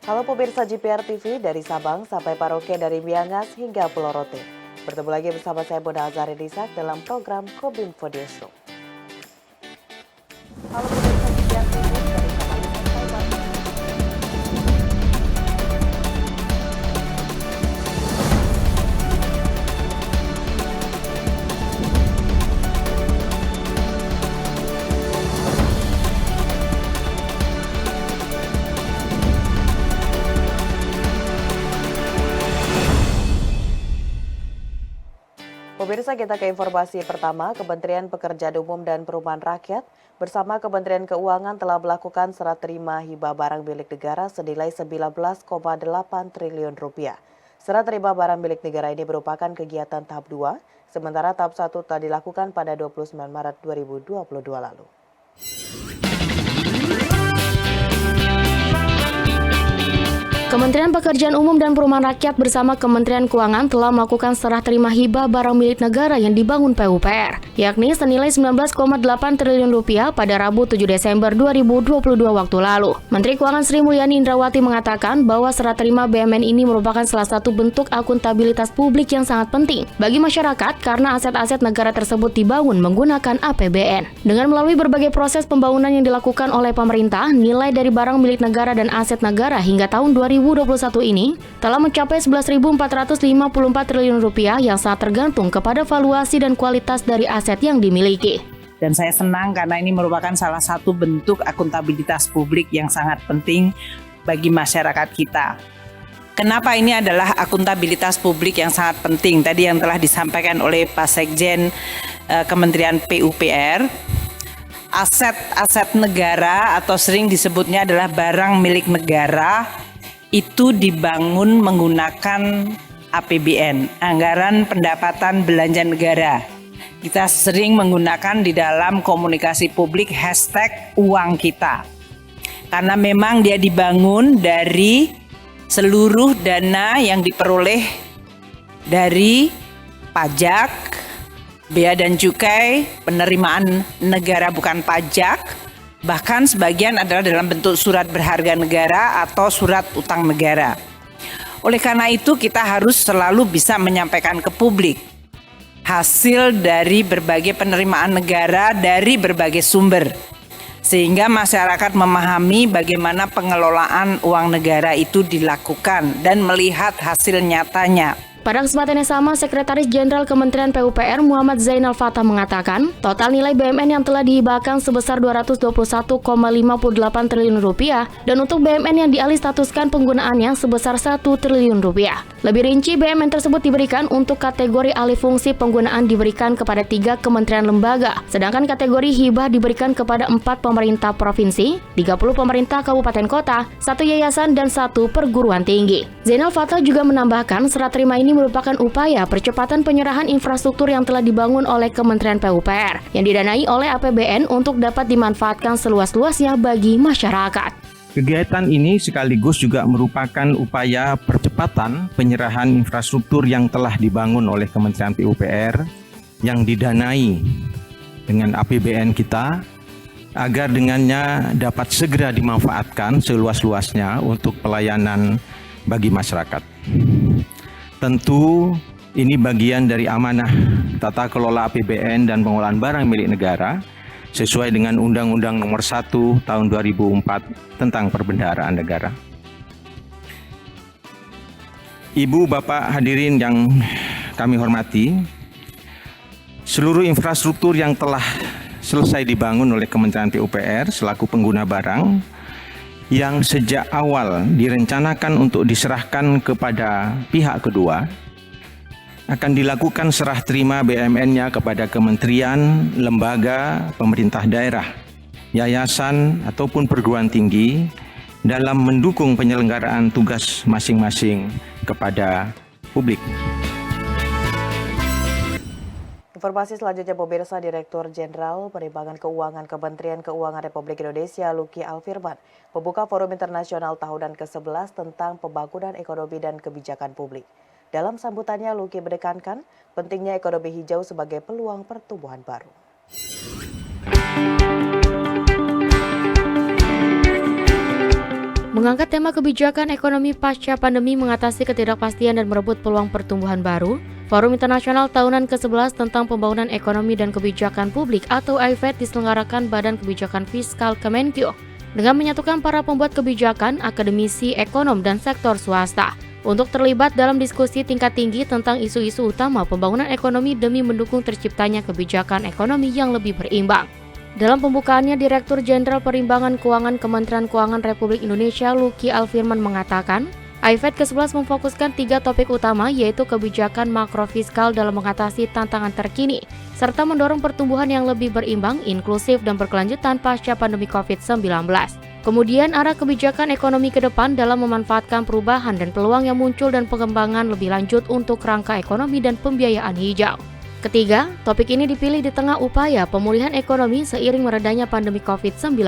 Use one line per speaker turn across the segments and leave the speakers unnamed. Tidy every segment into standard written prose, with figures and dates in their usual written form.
Halo pemirsa GPR TV dari Sabang sampai Paroke dari Miangas hingga Pulau Rote. Bertemu lagi bersama saya Bunda Azari Disak dalam program Kominfo Newsroom. Halo pemirsa GPR TV dari Sabang sampai Paroke. Pemirsa, kita ke informasi pertama. Kementerian Pekerjaan Umum dan Perumahan Rakyat bersama Kementerian Keuangan telah melakukan serah terima hibah barang milik negara senilai 19,8 triliun rupiah. Serah terima barang milik negara ini merupakan kegiatan tahap 2, sementara tahap 1 telah dilakukan pada 29 Maret 2022 lalu.
Kementerian Pekerjaan Umum dan Perumahan Rakyat bersama Kementerian Keuangan telah melakukan serah terima hibah barang milik negara yang dibangun PUPR, yakni senilai 19,8 triliun rupiah pada Rabu 7 Desember 2022 waktu lalu. Menteri Keuangan Sri Mulyani Indrawati mengatakan bahwa serah terima BUMN ini merupakan salah satu bentuk akuntabilitas publik yang sangat penting bagi masyarakat karena aset-aset negara tersebut dibangun menggunakan APBN. Dengan melalui berbagai proses pembangunan yang dilakukan oleh pemerintah, nilai dari barang milik negara dan aset negara hingga tahun 2021 ini telah mencapai 11.454 triliun rupiah yang sangat tergantung kepada valuasi dan kualitas dari aset yang dimiliki.
Dan saya senang karena ini merupakan salah satu bentuk akuntabilitas publik yang sangat penting bagi masyarakat kita. Kenapa ini adalah akuntabilitas publik yang sangat penting? Tadi yang telah disampaikan oleh Pak Sekjen Kementerian PUPR, aset-aset negara atau sering disebutnya adalah barang milik negara itu dibangun menggunakan APBN, Anggaran Pendapatan Belanja Negara. Kita sering menggunakan di dalam komunikasi publik hashtag uang kita. Karena memang dia dibangun dari seluruh dana yang diperoleh dari pajak, bea dan cukai, penerimaan negara bukan pajak, bahkan sebagian adalah dalam bentuk surat berharga negara atau surat utang negara. Oleh karena itu kita harus selalu bisa menyampaikan ke publik hasil dari berbagai penerimaan negara dari berbagai sumber, sehingga masyarakat memahami bagaimana pengelolaan uang negara itu dilakukan dan melihat hasil nyatanya.
Pada kesempatan yang sama, Sekretaris Jenderal Kementerian PUPR Muhammad Zainal Fatah mengatakan, total nilai BUMN yang telah dihibahkan sebesar 221,58 triliun rupiah dan untuk BUMN yang dialih statuskan penggunaannya sebesar 1 triliun rupiah. Lebih rinci, BUMN tersebut diberikan untuk kategori alih fungsi penggunaan diberikan kepada 3 kementerian lembaga, sedangkan kategori hibah diberikan kepada 4 pemerintah provinsi, 30 pemerintah kabupaten kota, 1 yayasan dan 1 perguruan tinggi. Zainal Fatah juga menambahkan serah terima ini merupakan upaya percepatan penyerahan infrastruktur yang telah dibangun oleh Kementerian PUPR yang didanai oleh APBN untuk dapat dimanfaatkan seluas-luasnya bagi masyarakat.
Kegiatan ini sekaligus juga merupakan upaya percepatan penyerahan infrastruktur yang telah dibangun oleh Kementerian PUPR yang didanai dengan APBN kita agar dengannya dapat segera dimanfaatkan seluas-luasnya untuk pelayanan bagi masyarakat. Tentu ini bagian dari amanah tata kelola APBN dan pengelolaan barang milik negara sesuai dengan Undang-Undang Nomor 1 Tahun 2004 tentang Perbendaharaan Negara. Ibu, Bapak hadirin yang kami hormati, seluruh infrastruktur yang telah selesai dibangun oleh Kementerian PUPR selaku pengguna barang yang sejak awal direncanakan untuk diserahkan kepada pihak kedua, akan dilakukan serah terima BUMN-nya kepada kementerian, lembaga, pemerintah daerah, yayasan, ataupun perguruan tinggi dalam mendukung penyelenggaraan tugas masing-masing kepada publik.
Informasi selanjutnya, pemirsa, Direktur Jenderal Perimbangan Keuangan Kementerian Keuangan Republik Indonesia Luki Alfirman membuka Forum Internasional Tahunan ke-11 tentang Pembangunan Ekonomi dan Kebijakan Publik. Dalam sambutannya, Luki menekankan pentingnya ekonomi hijau sebagai peluang pertumbuhan baru.
Mengangkat tema kebijakan ekonomi pasca pandemi mengatasi ketidakpastian dan merebut peluang pertumbuhan baru, Forum Internasional Tahunan ke-11 tentang Pembangunan Ekonomi dan Kebijakan Publik atau IFED diselenggarakan Badan Kebijakan Fiskal Kemenkyu dengan menyatukan para pembuat kebijakan, akademisi, ekonom, dan sektor swasta untuk terlibat dalam diskusi tingkat tinggi tentang isu-isu utama pembangunan ekonomi demi mendukung terciptanya kebijakan ekonomi yang lebih berimbang. Dalam pembukaannya, Direktur Jenderal Perimbangan Keuangan Kementerian Keuangan Republik Indonesia Luki Alfirman mengatakan, IFED ke-11 memfokuskan 3 topik utama yaitu kebijakan makrofiskal dalam mengatasi tantangan terkini, serta mendorong pertumbuhan yang lebih berimbang, inklusif, dan berkelanjutan pasca pandemi COVID-19. Kemudian arah kebijakan ekonomi ke depan dalam memanfaatkan perubahan dan peluang yang muncul dan pengembangan lebih lanjut untuk rangka ekonomi dan pembiayaan hijau. Ketiga, topik ini dipilih di tengah upaya pemulihan ekonomi seiring meredanya pandemi COVID-19,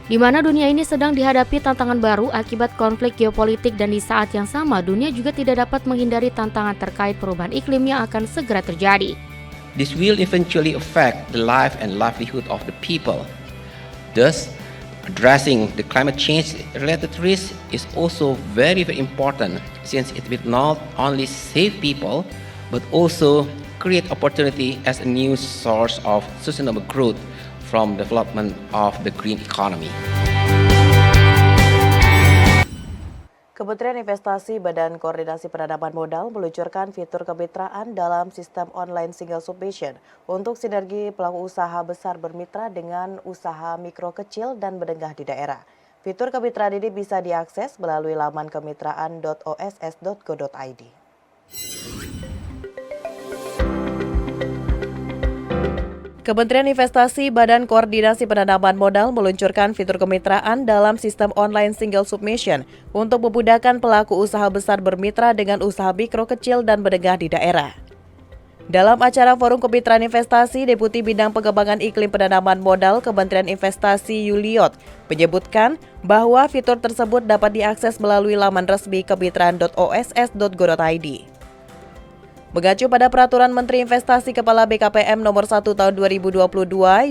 di mana dunia ini sedang dihadapi tantangan baru akibat konflik geopolitik dan di saat yang sama dunia juga tidak dapat menghindari tantangan terkait perubahan iklim yang akan segera terjadi.
This will eventually affect the life and livelihood of the people. Thus, addressing the climate change-related risk is also very important since it will not only save people but also create opportunity as a new source of sustainable growth from development of the green economy.
Kementerian Investasi Badan Koordinasi Penanaman Modal meluncurkan fitur kemitraan dalam sistem online single submission untuk sinergi pelaku usaha besar bermitra dengan usaha mikro kecil dan menengah di daerah. Fitur kemitraan ini bisa diakses melalui laman kemitraan.oss.go.id. Kementerian Investasi Badan Koordinasi Penanaman Modal meluncurkan fitur kemitraan dalam sistem online single submission untuk memudahkan pelaku usaha besar bermitra dengan usaha mikro kecil dan menengah di daerah. Dalam acara Forum Kemitraan Investasi, Deputi Bidang Pengembangan Iklim Penanaman Modal Kementerian Investasi Yuliot menyebutkan bahwa fitur tersebut dapat diakses melalui laman resmi kemitraan.oss.go.id. Mengacu pada Peraturan Menteri Investasi Kepala BKPM Nomor 1 Tahun 2022,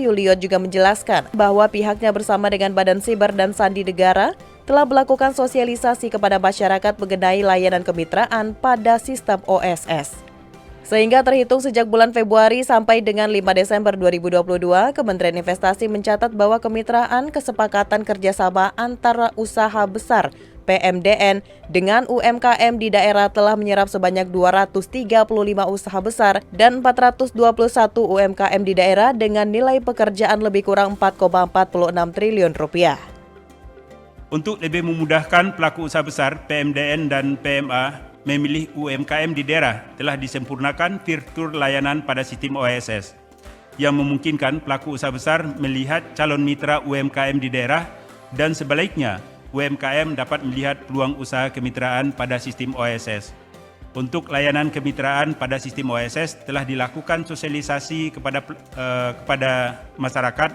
Yuliot juga menjelaskan bahwa pihaknya bersama dengan Badan Siber dan Sandi Negara telah melakukan sosialisasi kepada masyarakat mengenai layanan kemitraan pada sistem OSS. Sehingga terhitung sejak bulan Februari sampai dengan 5 Desember 2022, Kementerian Investasi mencatat bahwa kemitraan kesepakatan kerjasama antara usaha besar PMDN dengan UMKM di daerah telah menyerap sebanyak 235 usaha besar dan 421 UMKM di daerah dengan nilai pekerjaan lebih kurang 4,46 triliun rupiah.
Untuk lebih memudahkan pelaku usaha besar PMDN dan PMA memilih UMKM di daerah, telah disempurnakan fitur layanan pada sistem OSS yang memungkinkan pelaku usaha besar melihat calon mitra UMKM di daerah dan sebaliknya UMKM dapat melihat peluang usaha kemitraan pada sistem OSS. Untuk layanan kemitraan pada sistem OSS telah dilakukan sosialisasi kepada masyarakat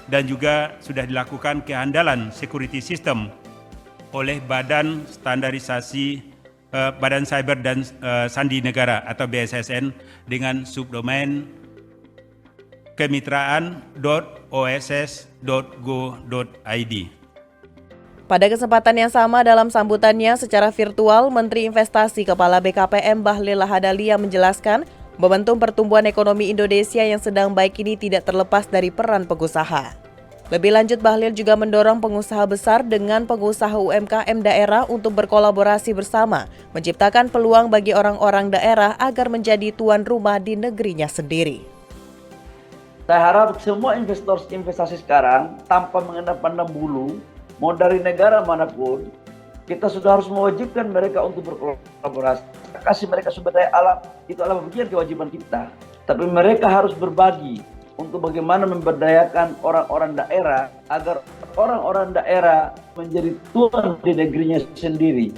dan juga sudah dilakukan kehandalan security system oleh Badan Standarisasi Badan Cyber dan Sandi Negara atau BSSN dengan subdomain kemitraan.oss.go.id.
Pada kesempatan yang sama dalam sambutannya secara virtual, Menteri Investasi Kepala BKPM Bahlil Lahadalia menjelaskan momentum pertumbuhan ekonomi Indonesia yang sedang baik ini tidak terlepas dari peran pengusaha. Lebih lanjut, Bahlil juga mendorong pengusaha besar dengan pengusaha UMKM daerah untuk berkolaborasi bersama, menciptakan peluang bagi orang-orang daerah agar menjadi tuan rumah di negerinya sendiri.
Saya harap semua investor investasi sekarang tanpa mengendap-endap bulu, mau dari negara manapun, kita sudah harus mewajibkan mereka untuk berkolaborasi. Kasih mereka sumber daya alam, itu adalah bagian kewajiban kita. Tapi mereka harus berbagi untuk bagaimana memberdayakan orang-orang daerah agar orang-orang daerah menjadi tuan di negerinya sendiri.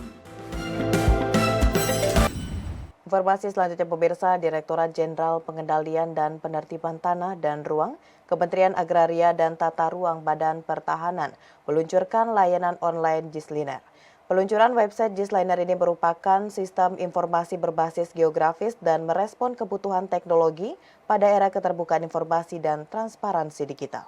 Informasi selanjutnya pemirsa, Direktorat Jenderal Pengendalian dan Penertiban Tanah dan Ruang, Kementerian Agraria dan Tata Ruang Badan Pertahanan meluncurkan layanan online Jisliner. Peluncuran website Jisliner ini merupakan sistem informasi berbasis geografis dan merespon kebutuhan teknologi pada era keterbukaan informasi dan transparansi digital.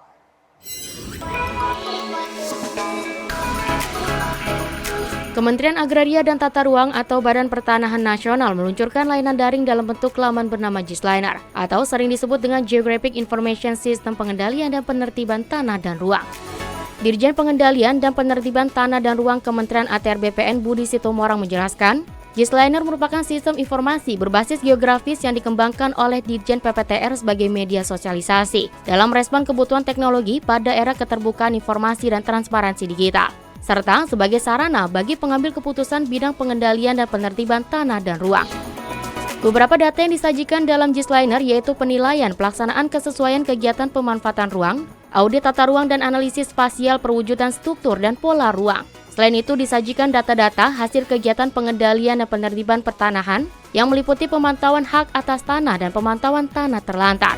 Kementerian Agraria dan Tata Ruang atau Badan Pertanahan Nasional meluncurkan layanan daring dalam bentuk laman bernama Gisliner atau sering disebut dengan Geographic Information System Pengendalian dan Penertiban Tanah dan Ruang. Dirjen Pengendalian dan Penertiban Tanah dan Ruang Kementerian ATR BPN Budi Sitomorang menjelaskan, Gisliner merupakan sistem informasi berbasis geografis yang dikembangkan oleh Dirjen PPTR sebagai media sosialisasi dalam respon kebutuhan teknologi pada era keterbukaan informasi dan transparansi digital, serta sebagai sarana bagi pengambil keputusan bidang pengendalian dan penertiban tanah dan ruang. Beberapa data yang disajikan dalam Gisliner yaitu penilaian pelaksanaan kesesuaian kegiatan pemanfaatan ruang, audit tata ruang dan analisis spasial perwujudan struktur dan pola ruang. Selain itu disajikan data-data hasil kegiatan pengendalian dan penertiban pertanahan yang meliputi pemantauan hak atas tanah dan pemantauan tanah terlantar.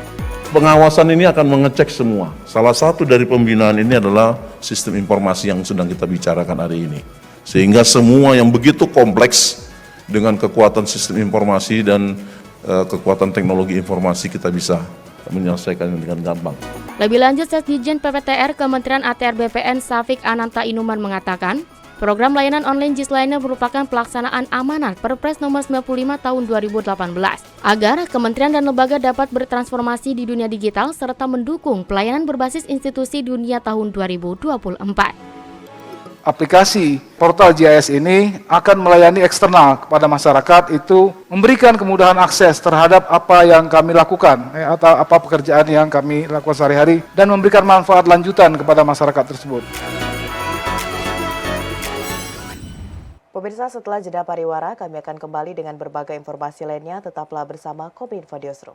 Pengawasan ini akan mengecek semua. Salah satu dari pembinaan ini adalah sistem informasi yang sedang kita bicarakan hari ini. Sehingga semua yang begitu kompleks dengan kekuatan sistem informasi dan kekuatan teknologi informasi kita bisa menyelesaikan dengan gampang.
Lebih lanjut, Sekjen PPTR Kementerian ATR BPN Safik Ananta Inuman mengatakan, program layanan online Gisliner merupakan pelaksanaan amanat Perpres nomor 95 tahun 2018 agar kementerian dan lembaga dapat bertransformasi di dunia digital serta mendukung pelayanan berbasis institusi dunia tahun 2024.
Aplikasi portal GIS ini akan melayani eksternal kepada masyarakat, itu memberikan kemudahan akses terhadap apa yang kami lakukan atau apa pekerjaan yang kami lakukan sehari-hari dan memberikan manfaat lanjutan kepada masyarakat tersebut.
Pemirsa, setelah jeda pariwara, kami akan kembali dengan berbagai informasi lainnya. Tetaplah bersama Kominfo Newsroom.